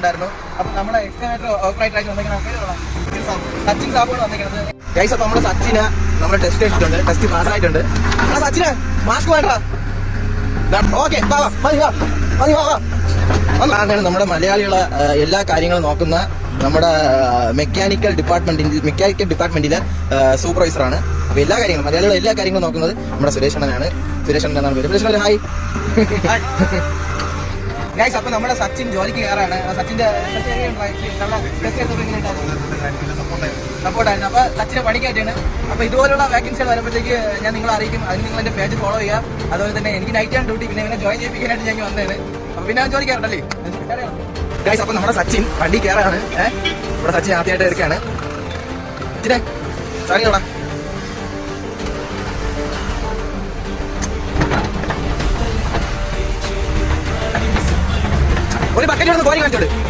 ഉണ്ടായിരുന്നു. അപ്പൊ നമ്മുടെ എക്സ്കവേറ്റർ ഓപ്പറേറ്റർ ആയിട്ട് വന്നിരിക്കുന്നത് സച്ചിൻ സാബുവാണ് വന്നിരിക്കുന്നത്. ഗൈസ്, അപ്പൊ നമ്മുടെ സച്ചിന് നമ്മൾ ടെസ്റ്റ് എടുത്തിട്ടുണ്ട്, ടെസ്റ്റ് പാസ്സായിട്ടുണ്ട്. ആ സച്ചിന് മാസ്ക് വേണ്ട. ഓക്കെ, അതാണ് നമ്മുടെ മലയാളികളെ എല്ലാ കാര്യങ്ങളും നോക്കുന്ന നമ്മുടെ മെക്കാനിക്കൽ ഡിപ്പാർട്ട്മെന്റിലെ സൂപ്പർവൈസറാണ്. അപ്പൊ എല്ലാ കാര്യങ്ങളും മലയാളികളെ എല്ലാ കാര്യങ്ങളും നോക്കുന്നത് നമ്മുടെ സുരേഷ് അണ്ണനാണ്. സുരേഷ് അണ്ണൻ എന്നാണ് പേര്. സുരേഷ് അണ്ണൻ ഹായ്. ഗൈസ്, അപ്പൊ നമ്മുടെ സച്ചിൻ ജോലിക്ക് കയറാണ്. സച്ചിന്റെ സപ്പോർട്ടായിരുന്നു. അപ്പൊ സച്ചിനെ പണിക്കായിട്ടാണ്. അപ്പൊ ഇതുപോലുള്ള വേക്കൻസികൾ വരുമ്പോഴത്തേക്ക് ഞാൻ നിങ്ങളെ അറിയിക്കും. അതിന് നിങ്ങൾ എന്റെ പേജ് ഫോളോ ചെയ്യുക. അതുപോലെ തന്നെ എനിക്ക് നൈറ്റ് ആൻഡ് ഡ്യൂട്ടി, പിന്നെ ജോയിൻ ചെയ്യിപ്പിക്കാനായിട്ട് ഞാൻ വന്നതാണ്. അപ്പൊ പിന്നെ ജോലി കയറണ്ടല്ലേ ഗൈസ്. അപ്പൊ നമ്മുടെ സച്ചിൻ വണ്ടി കയറാണ്. നമ്മുടെ സച്ചിൻ ആദ്യമായിട്ട് എടുക്കുകയാണ്. സച്ചിനെ സാറിയോടാ ഒരു ബക്കറ്റ് കോരി കാണിച്ചോട്.